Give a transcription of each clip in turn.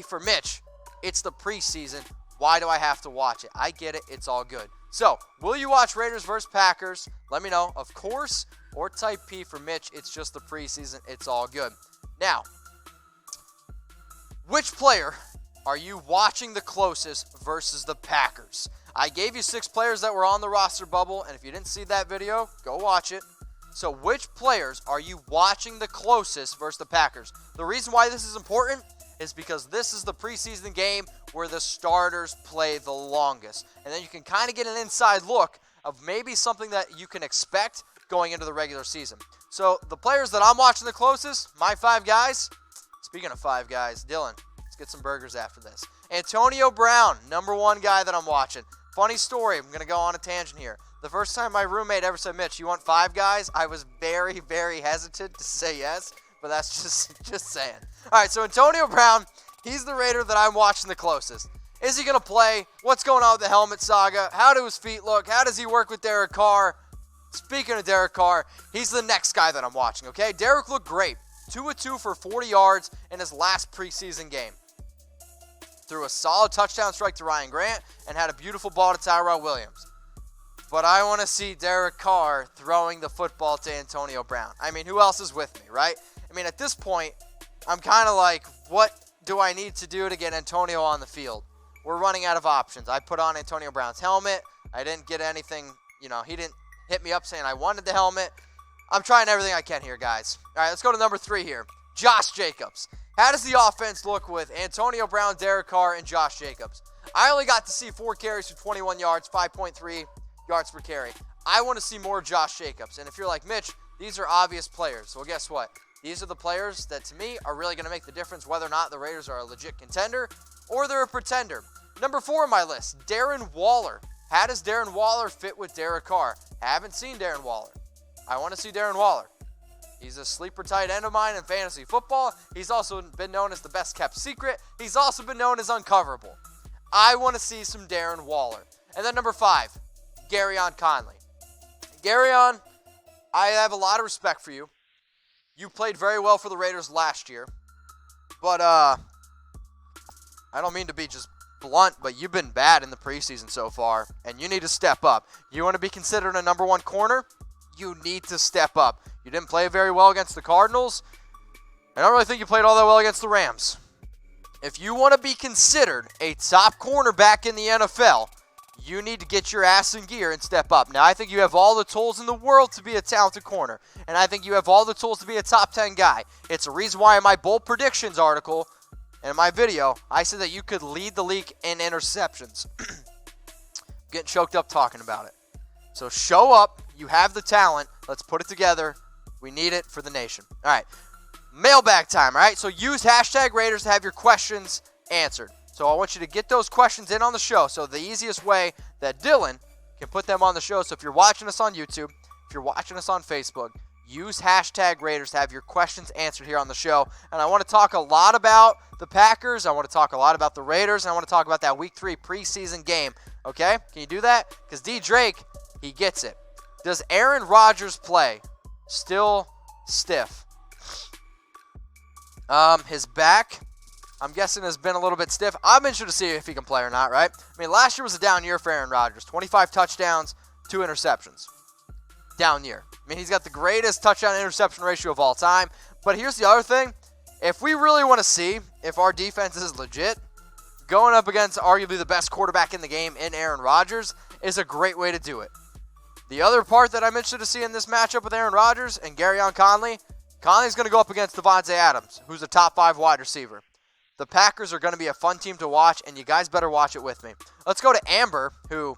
For Mitch, it's the preseason. Why do I have to watch it? I get it. It's all good. So, will you watch Raiders versus Packers? Let me know. Of course. Or type P for Mitch. It's just the preseason. It's all good. Now, which player are you watching the closest versus the Packers? I gave you 6 players that were on the roster bubble, and if you didn't see that video, go watch it. So which players are you watching the closest versus the Packers? The reason why this is important is because this is the preseason game where the starters play the longest. And then you can kind of get an inside look of maybe something that you can expect going into the regular season. So the players that I'm watching the closest, my 5 guys. Speaking of 5 guys, Dylan, let's get some burgers after this. Antonio Brown, number 1 guy that I'm watching. Funny story, I'm going to go on a tangent here. The first time my roommate ever said, Mitch, you want 5 guys? I was very, very hesitant to say yes, but that's just saying. All right, so Antonio Brown, he's the Raider that I'm watching the closest. Is he going to play? What's going on with the helmet saga? How do his feet look? How does he work with Derek Carr? Speaking of Derek Carr, he's the next guy that I'm watching, okay? Derek looked great. 2 of 2 for 40 yards in his last preseason game. Threw a solid touchdown strike to Ryan Grant and had a beautiful ball to Tyrell Williams. But I want to see Derek Carr throwing the football to Antonio Brown. I mean, who else is with me, right? I mean, at this point, I'm kind of like, what do I need to do to get Antonio on the field? We're running out of options. I put on Antonio Brown's helmet. I didn't get anything, he didn't hit me up saying I wanted the helmet. I'm trying everything I can here, guys. All right, let's go to number 3 here. Josh Jacobs. How does the offense look with Antonio Brown, Derek Carr, and Josh Jacobs? I only got to see 4 carries for 21 yards, 5.3 yards per carry. I want to see more Josh Jacobs. And if you're like, Mitch, these are obvious players. Well, guess what? These are the players that, to me, are really going to make the difference whether or not the Raiders are a legit contender or they're a pretender. Number 4 on my list, Darren Waller. How does Darren Waller fit with Derek Carr? Haven't seen Darren Waller. I want to see Darren Waller. He's a sleeper tight end of mine in fantasy football. He's also been known as the best kept secret. He's also been known as uncoverable. I want to see some Darren Waller. And then number 5, Gareon Conley. Gareon, I have a lot of respect for you. You played very well for the Raiders last year. But I don't mean to be just blunt, but you've been bad in the preseason so far, and you need to step up. You want to be considered a number 1 corner? You need to step up. You didn't play very well against the Cardinals. I don't really think you played all that well against the Rams. If you want to be considered a top cornerback in the NFL, you need to get your ass in gear and step up. Now, I think you have all the tools in the world to be a talented corner, and I think you have all the tools to be a top 10 guy. It's a reason why in my bold predictions article and in my video, I said that you could lead the league in interceptions. Getting choked up talking about it. So show up. You have the talent. Let's put it together. We need it for the nation. All right. Mailback time, all right? So use hashtag Raiders to have your questions answered. So I want you to get those questions in on the show. So the easiest way that Dylan can put them on the show. So if you're watching us on YouTube, if you're watching us on Facebook, use hashtag Raiders to have your questions answered here on the show. And I want to talk a lot about the Packers. I want to talk a lot about the Raiders. And I want to talk about that Week 3 preseason game. Okay? Can you do that? Because D. Drake, he gets it. Does Aaron Rodgers play? Still stiff. His back, I'm guessing, has been a little bit stiff. I'm interested to see if he can play or not, right? I mean, last year was a down year for Aaron Rodgers. 25 touchdowns, 2 interceptions. Down year. I mean, he's got the greatest touchdown-interception ratio of all time. But here's the other thing. If we really want to see if our defense is legit, going up against arguably the best quarterback in the game in Aaron Rodgers is a great way to do it. The other part that I'm interested to see in this matchup with Aaron Rodgers and Gareon Conley, Conley's going to go up against Davante Adams, who's a top 5 wide receiver. The Packers are going to be a fun team to watch, and you guys better watch it with me. Let's go to Amber, who,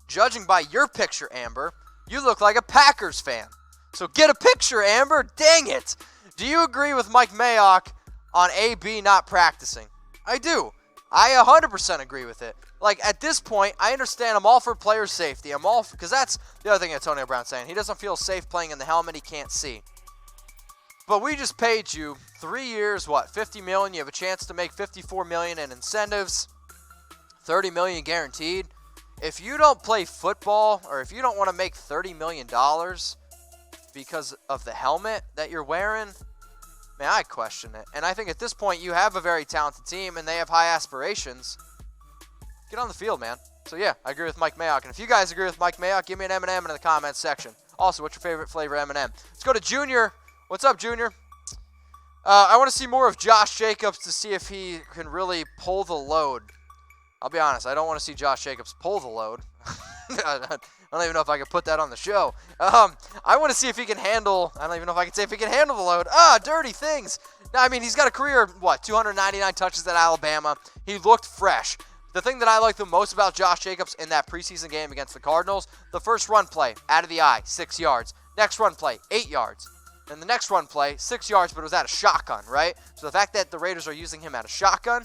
judging by your picture, Amber, you look like a Packers fan. So get a picture, Amber. Dang it. Do you agree with Mike Mayock on AB not practicing? I do. I 100% agree with it. Like, at this point, I understand I'm all for player safety. I'm all for, because that's the other thing Antonio Brown's saying. He doesn't feel safe playing in the helmet he can't see. But we just paid you 3 years, $50 million. You have a chance to make $54 million in incentives, $30 million guaranteed. If you don't play football, or if you don't want to make $30 million because of the helmet that you're wearing, Man, I question it. And I think at this point, you have a very talented team, and they have high aspirations. Get on the field, man. So, yeah, I agree with Mike Mayock. And if you guys agree with Mike Mayock, give me an M&M in the comments section. Also, what's your favorite flavor M&M? Let's go to Junior. What's up, Junior? I want to see more of Josh Jacobs to see if he can really pull the load. I'll be honest, I don't want to see Josh Jacobs pull the load. I don't even know if I can put that on the show. I want to see if he can handle, I don't even know if I can say if he can handle the load. Dirty things. No, I mean, he's got a career, 299 touches at Alabama. He looked fresh. The thing that I like the most about Josh Jacobs in that preseason game against the Cardinals, the first run play, out of the eye, 6 yards. Next run play, 8 yards. And the next run play, 6 yards, but it was out of shotgun, right? So the fact that the Raiders are using him out of shotgun,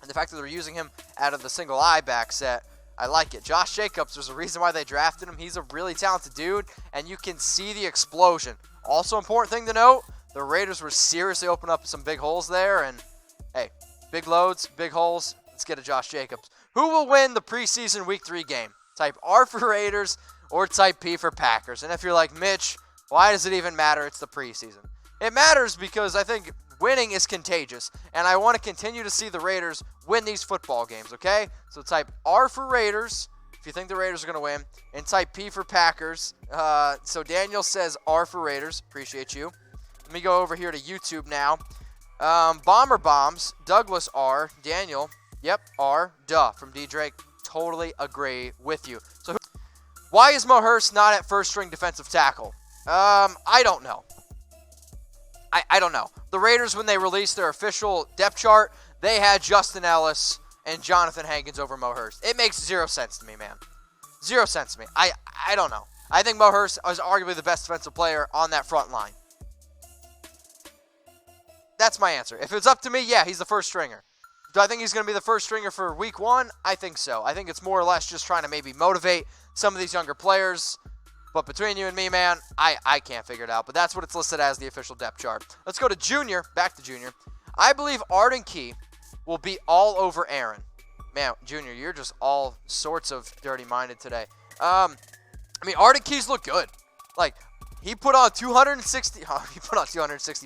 and the fact that they're using him out of the single eye back set, I like it. Josh Jacobs, there's a reason why they drafted him. He's a really talented dude, and you can see the explosion. Also important thing to note, the Raiders were seriously opening up some big holes there, and hey, big loads, big holes. Let's get to Josh Jacobs. Who will win the preseason Week 3 game? Type R for Raiders or type P for Packers. And if you're like, Mitch, why does it even matter? It's the preseason. It matters because I think winning is contagious, and I want to continue to see the Raiders win these football games, okay? So type R for Raiders if you think the Raiders are going to win, and type P for Packers. So Daniel says R for Raiders. Appreciate you. Let me go over here to YouTube now. Bomber Bombs, Douglas R, Daniel, yep, R, duh, from D. Drake. Totally agree with you. So why is Mo Hurst not at first-string defensive tackle? I don't know. I don't know. The Raiders, when they released their official depth chart, they had Justin Ellis and Jonathan Hankins over Mo Hurst. It makes 0 sense to me, man. 0 sense to me. I don't know. I think Mo Hurst is arguably the best defensive player on that front line. That's my answer. If it's up to me, yeah, he's the first stringer. Do I think he's going to be the first stringer for Week 1? I think so. I think it's more or less just trying to maybe motivate some of these younger players. But between you and me, man, I can't figure it out. But that's what it's listed as, the official depth chart. Let's go to Junior. Back to Junior. I believe Arden Key will be all over Aaron. Man, Junior, you're just all sorts of dirty-minded today. I mean, Arden Keys look good. Like, he put on 260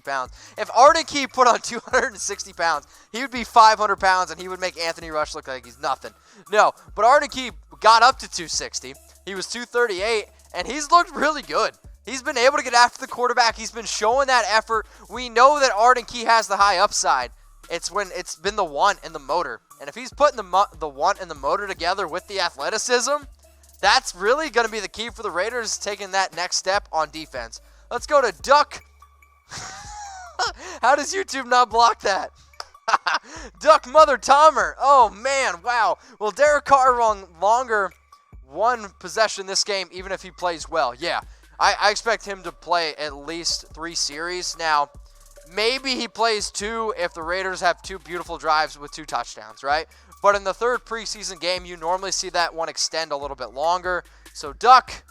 pounds. If Arden Key put on 260 pounds, he would be 500 pounds, and he would make Anthony Rush look like he's nothing. No, but Arden Key got up to 260. He was 238. And he's looked really good. He's been able to get after the quarterback. He's been showing that effort. We know that Arden Key has the high upside. It's when it's been the want and the motor. And if he's putting the want and the motor together with the athleticism, that's really going to be the key for the Raiders taking that next step on defense. Let's go to Duck. How does YouTube not block that? Duck Mother Tomer. Oh, man. Wow. Will Derek Carr run longer one possession this game, even if he plays well? Yeah, I expect him to play at least 3 series. Now, maybe he plays 2 if the Raiders have 2 beautiful drives with 2 touchdowns, right? But in the third preseason game, you normally see that one extend a little bit longer. So, Duck,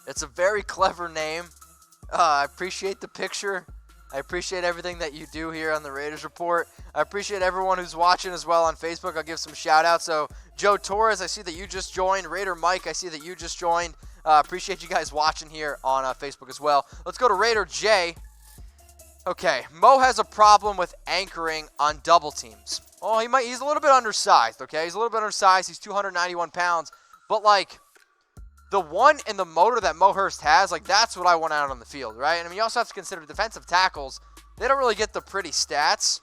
it's a very clever name. I appreciate the picture. I appreciate everything that you do here on the Raiders Report. I appreciate everyone who's watching as well on Facebook. I'll give some shout-outs. So, Joe Torres, I see that you just joined. Raider Mike, I see that you just joined. Appreciate you guys watching here on Facebook as well. Let's go to Raider J. Okay, Mo has a problem with anchoring on double teams. Oh, he's a little bit undersized, okay? He's a little bit undersized. He's 291 pounds. But, like, the one and the motor that Mo Hurst has, like, that's what I want out on the field, right? And I mean, you also have to consider defensive tackles. They don't really get the pretty stats.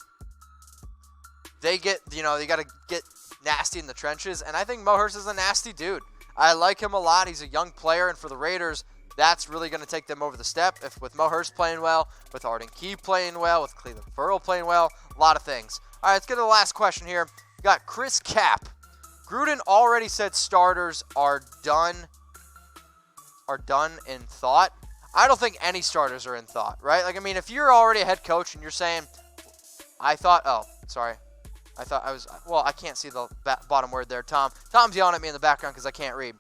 They get, you got to get nasty in the trenches. And I think Mo Hurst is a nasty dude. I like him a lot. He's a young player. And for the Raiders, that's really going to take them over the step. If with Mo Hurst playing well, with Arden Key playing well, with Cleveland Ferrell playing well, a lot of things. All right, let's get to the last question here. We got Chris Cap. Gruden already said starters are done in thought. I don't think any starters are in thought, right? Like, I mean, if you're already a head coach and you're saying, I can't see the bottom word there, Tom. Tom's yelling at me in the background because I can't read.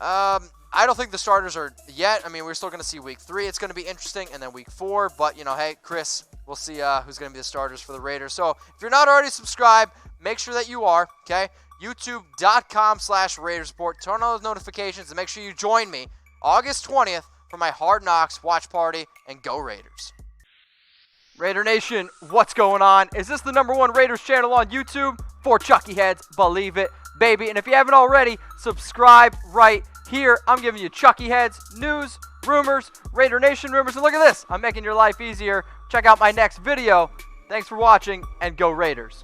I don't think the starters are yet. I mean, we're still going to see Week 3. It's going to be interesting, and then Week 4. But, hey, Chris, we'll see who's going to be the starters for the Raiders. So, if you're not already subscribed, make sure that you are, okay? YouTube.com/Raiders Report. Turn on those notifications and make sure you join me August 20th for my Hard Knocks watch party, and go Raiders. Raider Nation, what's going on? Is this the #1 Raiders channel on YouTube? For Chucky Heads, believe it, baby. And if you haven't already, subscribe right here. I'm giving you Chucky Heads news, rumors, Raider Nation rumors. And look at this, I'm making your life easier. Check out my next video. Thanks for watching, and go Raiders.